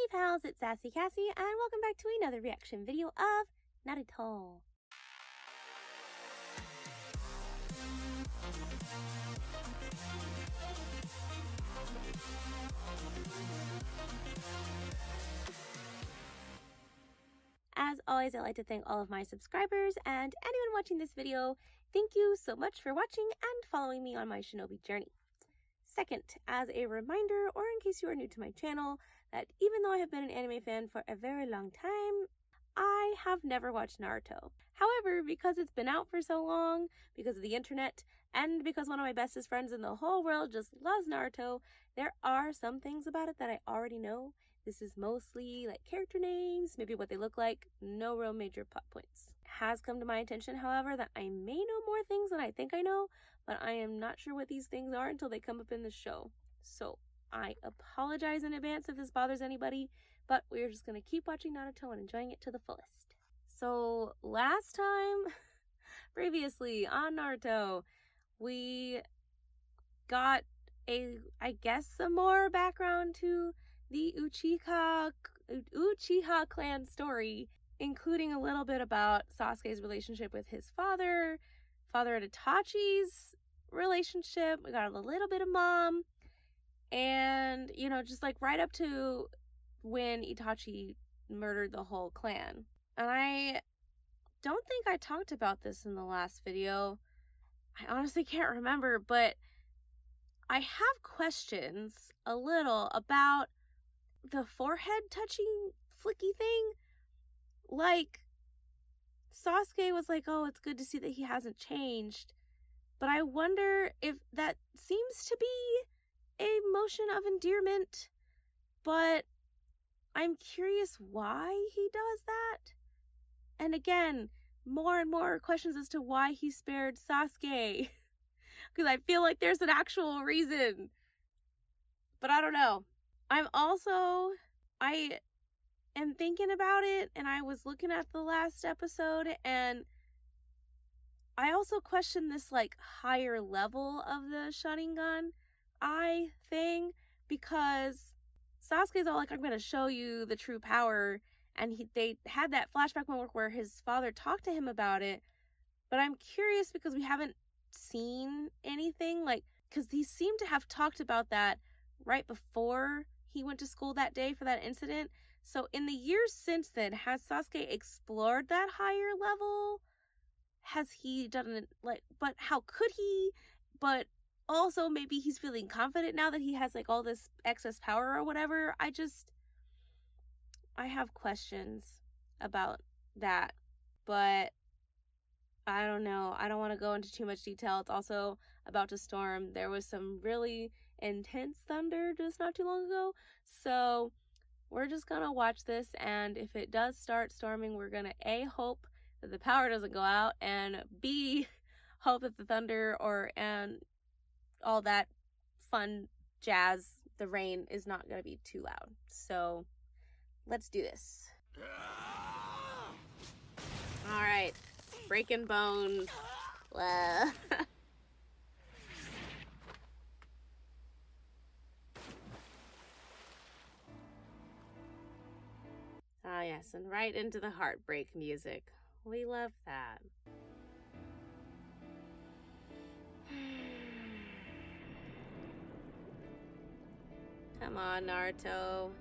Hey pals, it's Sassy Cassie, and welcome back to another reaction video of Naruto. As always, I'd like to thank all of my subscribers and anyone watching this video. Thank you so much for watching and following me on my shinobi journey. Second, as a reminder, or in case you are new to my channel, that even though I have been an anime fan for a very long time, I have never watched Naruto. However, because it's been out for so long, because of the internet, and because one of my bestest friends in the whole world just loves Naruto, there are some things about it that I already know. This is mostly like character names, maybe what they look like, no real major plot points. It has come to my attention, however, that I may know more things than I think I know, but I am not sure what these things are until they come up in the show. So I apologize in advance if this bothers anybody, but we're just going to keep watching Naruto and enjoying it to the fullest. So last time, previously on Naruto, we got I guess some more background to the Uchiha clan story, including a little bit about Sasuke's relationship with his father and Itachi's relationship. We got a little bit of mom, and you know, just like right up to when Itachi murdered the whole clan. And I don't think I talked about this in the last video. I honestly can't remember, but I have questions a little about the forehead touching flicky thing. Like, Sasuke was like, oh, it's good to see that he hasn't changed, but I wonder if that seems to be a motion of endearment, but I'm curious why he does that. And again, more and more questions as to why he spared Sasuke, because I feel like there's an actual reason, but I don't know. I am thinking about it, and I was looking at the last episode, and I also question this like higher level of the Sharingan eye thing, because Sasuke's all like, I'm going to show you the true power, and they had that flashback moment where his father talked to him about it, but I'm curious because we haven't seen anything, like, because he seemed to have talked about that right before he went to school that day for that incident. So in the years since then, has Sasuke explored that higher level? Has he done it, like, but how could he? But also maybe he's feeling confident now that he has like all this excess power or whatever. I have questions about that, but I don't know. I don't want to go into too much detail. It's also about to storm. There was some really intense thunder just not too long ago. So we're just going to watch this. And if it does start storming, we're going to A, hope that the power doesn't go out, and B, hope that the thunder and all that fun jazz, the rain, is not going to be too loud. So let's do this. All right. Breaking bones. Oh yes, and right into the heartbreak music. We love that. Come on, Naruto.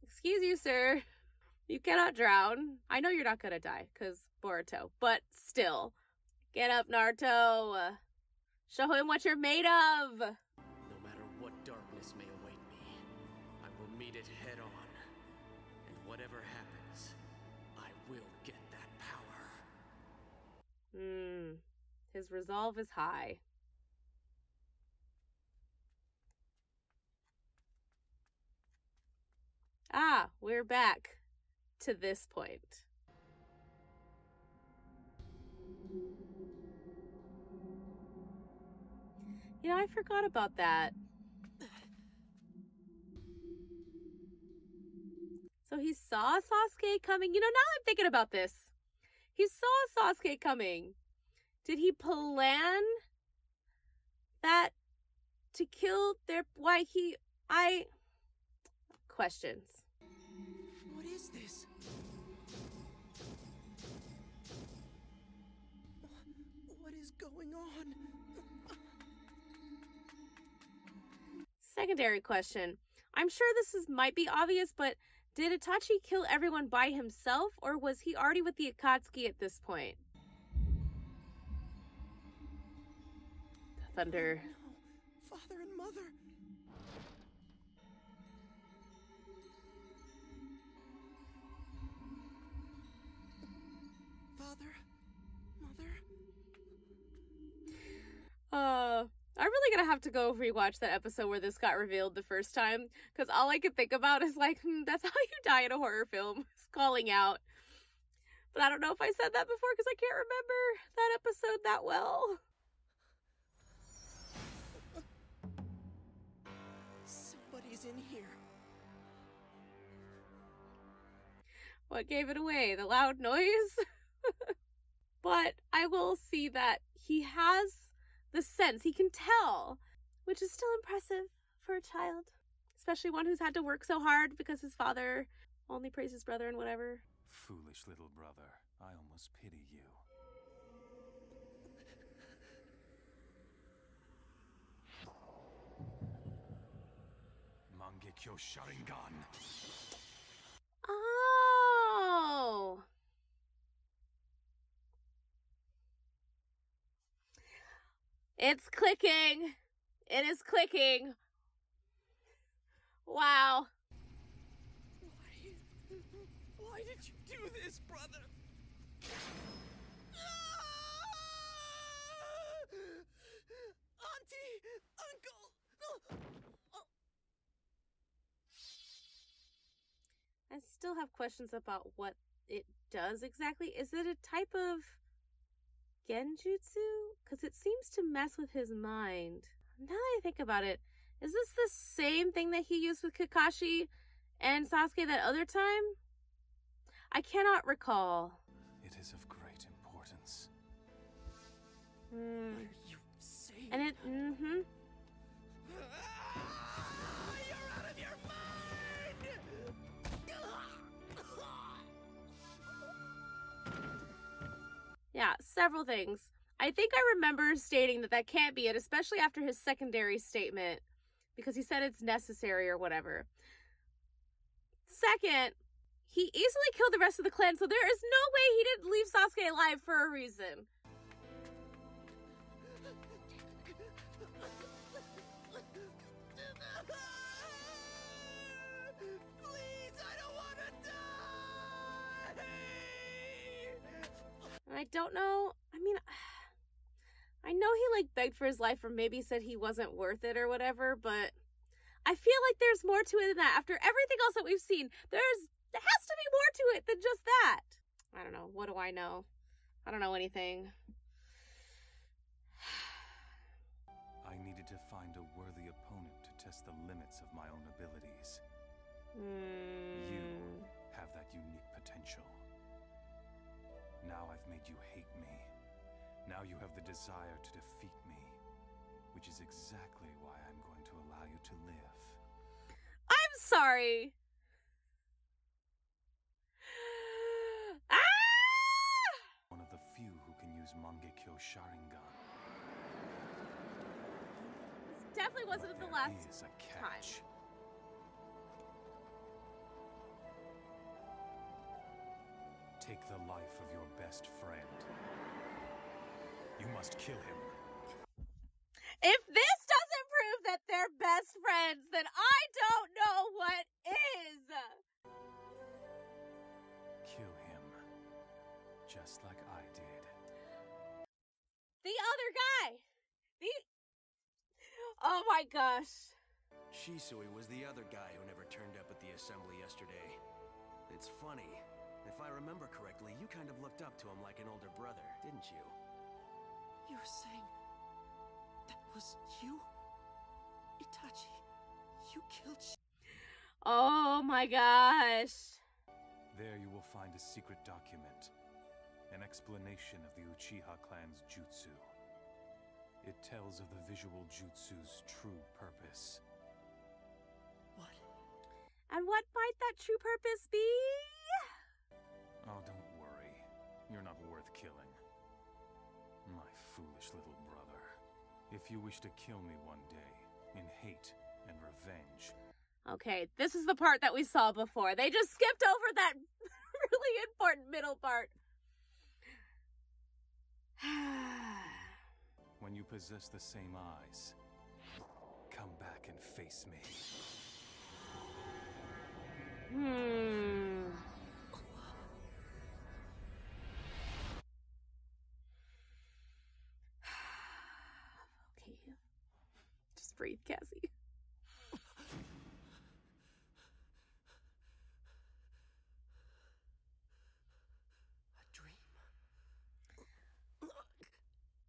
Excuse you, sir. You cannot drown. I know you're not gonna die, because Boruto, but still. Get up, Naruto. Show him what you're made of. No matter what darkness may await me, I will meet it head on. And whatever happens, I will get that power. His resolve is high. Ah, we're back to this point. You know, I forgot about that. So he saw Sasuke coming. You know, now I'm thinking about this. He saw Sasuke coming. Did he plan that to kill their... Questions. What is this? What is going on? Secondary question. I'm sure this might be obvious, but did Itachi kill everyone by himself, or was he already with the Akatsuki at this point? Thunder. No, father and mother. Father, mother. I'm really gonna have to go rewatch that episode where this got revealed the first time, because all I could think about is like, that's how you die in a horror film, is calling out. But I don't know if I said that before because I can't remember that episode that well. Somebody's in here. What gave it away? The loud noise? But I will see that he has the sense. He can tell, which is still impressive for a child. Especially one who's had to work so hard because his father only praised his brother and whatever. Foolish little brother, I almost pity you. Mangekyo Sharingan. Oh! It's clicking! It is clicking! Wow. Why did you do this, brother? Auntie! Uncle! I still have questions about what it does exactly. Is it a type of genjutsu? Because it seems to mess with his mind. Now that I think about it, is this the same thing that he used with Kakashi and Sasuke that other time? I cannot recall. It is of great importance. What are you saying? And it, You're out of your mind! Yeah, several things. I think I remember stating that that can't be it, especially after his secondary statement, because he said it's necessary or whatever. Second, he easily killed the rest of the clan, so there is no way he didn't leave Sasuke alive for a reason. Please, I don't want to die! And I don't know, I mean, I know he like begged for his life or maybe said he wasn't worth it or whatever, but I feel like there's more to it than that. After everything else that we've seen, there has to be more to it than just that. I don't know. What do I know? I don't know anything. I needed to find a worthy opponent to test the limits of my own abilities. You have that unique potential. Now I've made you hate me. Now you have the desire to defeat me, which is exactly why I'm going to allow you to live. I'm sorry. One of the few who can use Mangekyo Sharingan. This definitely wasn't the last There is a time. catch. Take the life of your best friend. You must kill him. If this doesn't prove that they're best friends, then I don't know what is. Kill him. Just like I did. The other guy. Oh my gosh. Shisui was the other guy who never turned up at the assembly yesterday. It's funny. If I remember correctly, you kind of looked up to him like an older brother, didn't you? You're saying that was you? Itachi, you killed Oh my gosh. There you will find a secret document. An explanation of the Uchiha clan's jutsu. It tells of the visual jutsu's true And what might that true purpose be? Oh, don't worry. You're not worth killing. My foolish little brother. If you wish to kill me one day, in hate and revenge... Okay, this is the part that we saw before. They just skipped over that really important middle part. When you possess the same eyes, come back and face me. Okay. Just breathe, Kassie.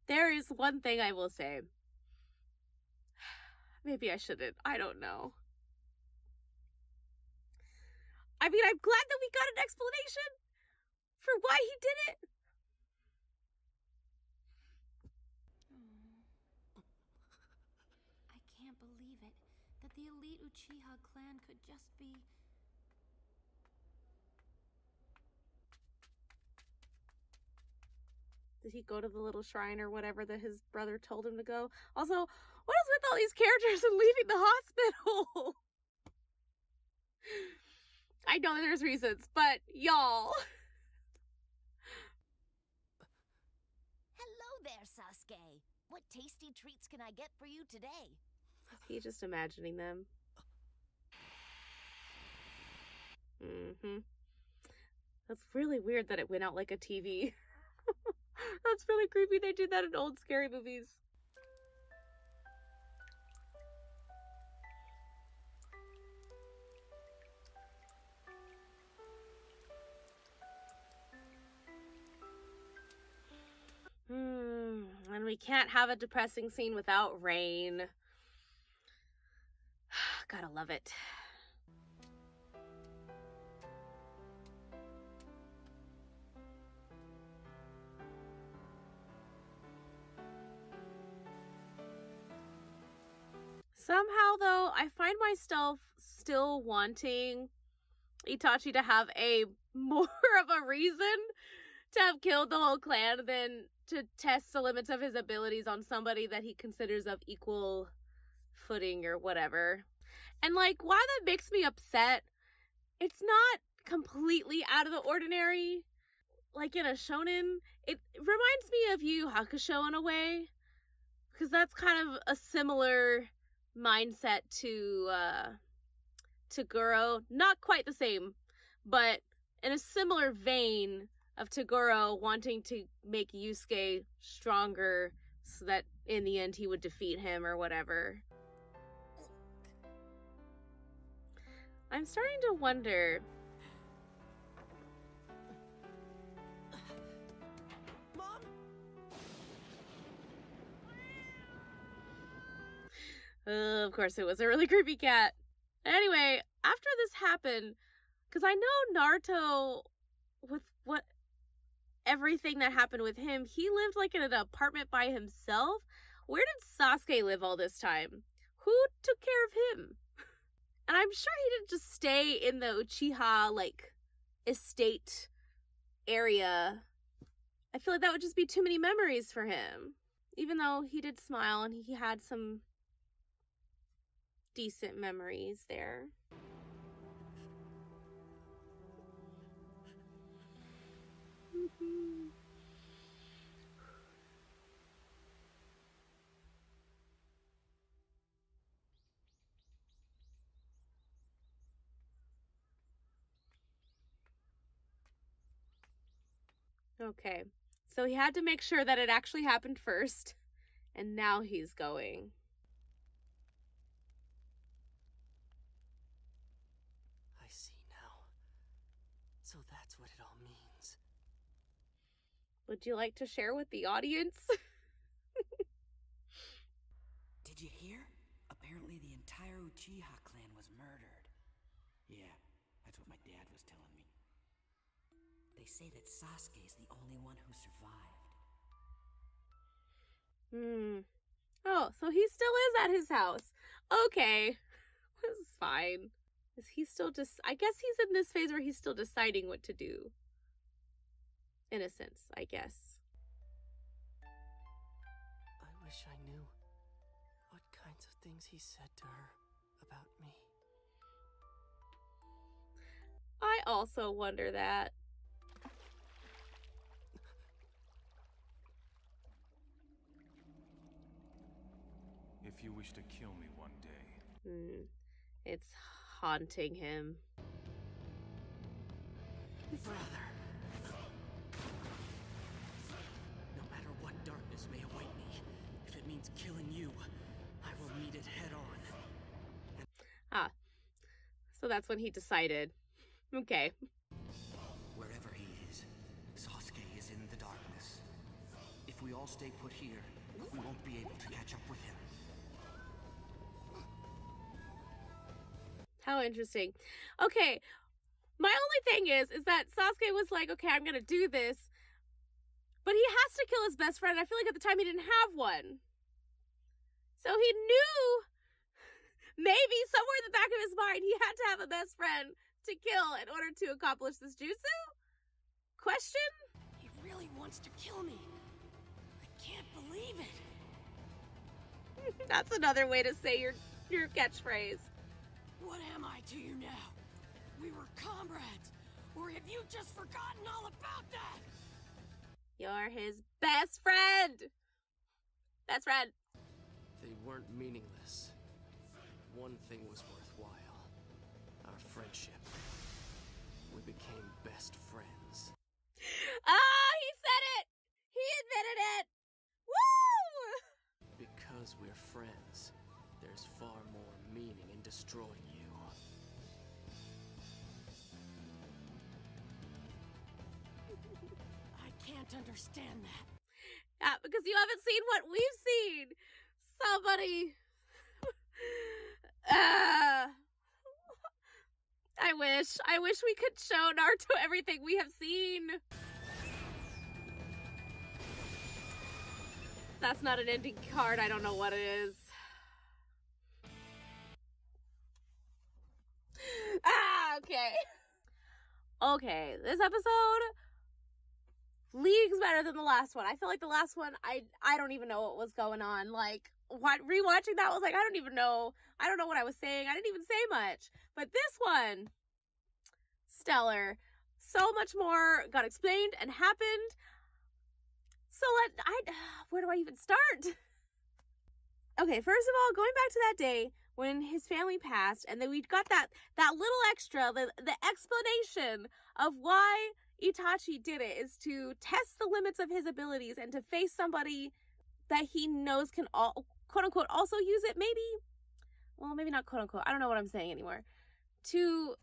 There is one thing I will say. Maybe I shouldn't. I don't know. I mean, I'm glad that we got an explanation for why he did it. I can't believe it, that the elite Uchiha clan could just be... Did he go to the little shrine or whatever that his brother told him to go? Also, what is with all these characters and leaving the hospital? I know there's reasons, but y'all. Hello there, Sasuke. What tasty treats can I get for you today? Is he just imagining them? That's really weird that it went out like a TV. That's really creepy. They do that in old scary movies. And we can't have a depressing scene without rain. Gotta love it. Somehow, though, I find myself still wanting Itachi to have a more of a reason to have killed the whole clan than to test the limits of his abilities on somebody that he considers of equal footing or whatever. And, like, why that makes me upset, it's not completely out of the ordinary. Like, in a shonen, it reminds me of Yu Yu Hakusho in a way. Because that's kind of a similar mindset to Toguro. Not quite the same, but in a similar vein of Toguro wanting to make Yusuke stronger so that in the end he would defeat him or whatever. I'm starting to wonder... of course it was a really creepy cat. Anyway, after this happened, because I know Naruto, with what everything that happened with him, he lived like in an apartment by himself. Where did Sasuke live all this time? Who took care of him? And I'm sure he didn't just stay in the Uchiha, like, estate area. I feel like that would just be too many memories for him. Even though he did smile and he had some decent memories there. Okay, so he had to make sure that it actually happened first, and now he's going. I see now. So that's what it all means. Would you like to share with the audience? Did you hear? Apparently the entire Uchiha clan was murdered. Yeah, that's what my dad was telling me. They say that Sasuke's the only one who survived. Oh, so he still is at his house. Okay. This is fine. Is he still just, I guess he's in this phase where he's still deciding what to do. In a sense, I guess. I wish I knew what kinds of things he said to her about me. I also wonder that. If you wish to kill me one day. It's haunting him. Brother. No matter what darkness may await me, if it means killing you, I will meet it head on. So that's when he decided. Okay. Wherever he is, Sasuke is in the darkness. If we all stay put here, we won't be able to catch up with him. How interesting. Okay. My only thing is that Sasuke was like, okay, I'm gonna do this. But he has to kill his best friend. I feel like at the time he didn't have one. So he knew, maybe somewhere in the back of his mind, he had to have a best friend to kill in order to accomplish this jutsu? Question? He really wants to kill me. I can't believe it. That's another way to say your catchphrase. What am I to you now? We were comrades. Or have you just forgotten all about that? You're his best friend. Best friend. They weren't meaningless. One thing was worthwhile. Our friendship. We became best friends. Ah, he said it! He admitted it! Woo! Because we're friends, there's far more meaning in destroying you. I can't understand that. Yeah, because you haven't seen what we've seen. Somebody. I wish we could show Naruto everything we have seen. That's not an ending card. I don't know what it is. Okay. Okay, this episode leagues better than the last one. I feel like the last one, I don't even know what was going on. Like, rewatching that was like, I don't know what I was saying. I didn't even say much. But this one, stellar. So much more got explained and happened. So where do I even start? Okay, first of all, going back to that day when his family passed, and then we got that little extra, the explanation of why Itachi did it is to test the limits of his abilities and to face somebody that he knows can quote unquote also use it, maybe? Well, maybe not quote unquote. I don't know what I'm saying anymore. To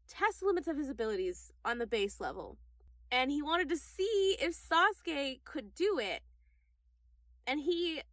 test the limits of his abilities on the base level. And he wanted to see if Sasuke could do it. And he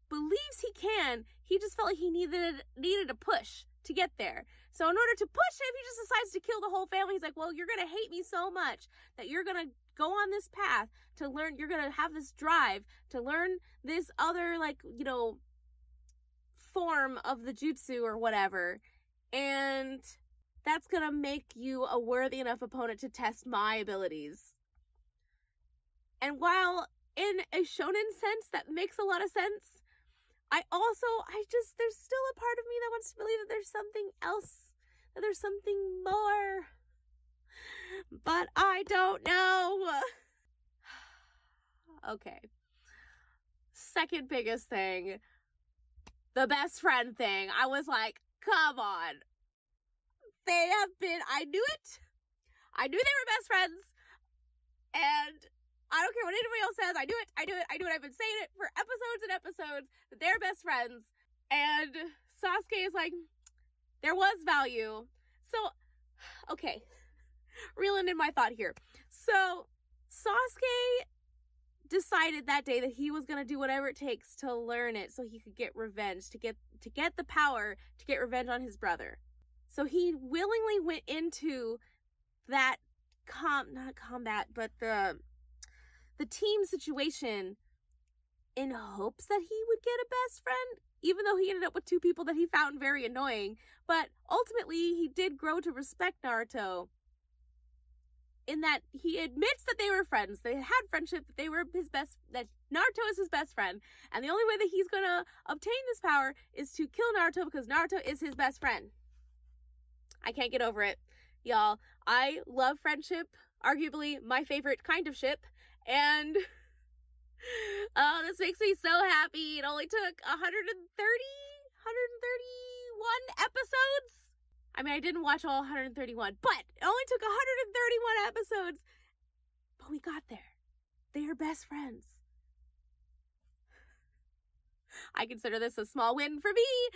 believes he can. He just felt like he needed a push to get there. So in order to push him, he just decides to kill the whole family. He's like, well, you're going to hate me so much that you're going to go on this path to learn. You're going to have this drive to learn this other, like, you know, form of the jutsu or whatever. And that's going to make you a worthy enough opponent to test my abilities. And while in a shonen sense, that makes a lot of sense, there's still a part of me that wants to believe that there's something else, that there's something more. But I don't know. Okay. Second biggest thing, the best friend thing. I was like, come on. I knew it. I knew they were best friends. And I don't care what anybody else says. I knew it. I've been saying it for episodes and episodes that they're best friends. And Sasuke is like, there was value. So, okay. Reeling in my thought here. So, Sasuke decided that day that he was going to do whatever it takes to learn it so he could get revenge, to get the power to get revenge on his brother. So he willingly went into that not combat, but the team situation in hopes that he would get a best friend, even though he ended up with 2 people that he found very annoying. But ultimately, he did grow to respect Naruto, in that he admits that they were friends, they had friendship, that that Naruto is his best friend, and the only way that he's gonna obtain this power is to kill Naruto because Naruto is his best friend. I can't get over it, y'all. I love friendship, arguably my favorite kind of ship, and oh, this makes me so happy. It only took 131 episodes. I mean, I didn't watch all 131, but it only took 131 episodes. But we got there. They are best friends. I consider this a small win for me,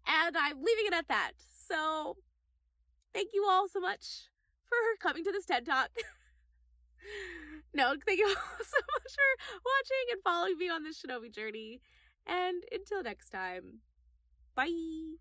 and I'm leaving it at that. So, thank you all so much for coming to this TED Talk. No, thank you all so much for watching and following me on this Shinobi journey. And until next time, bye!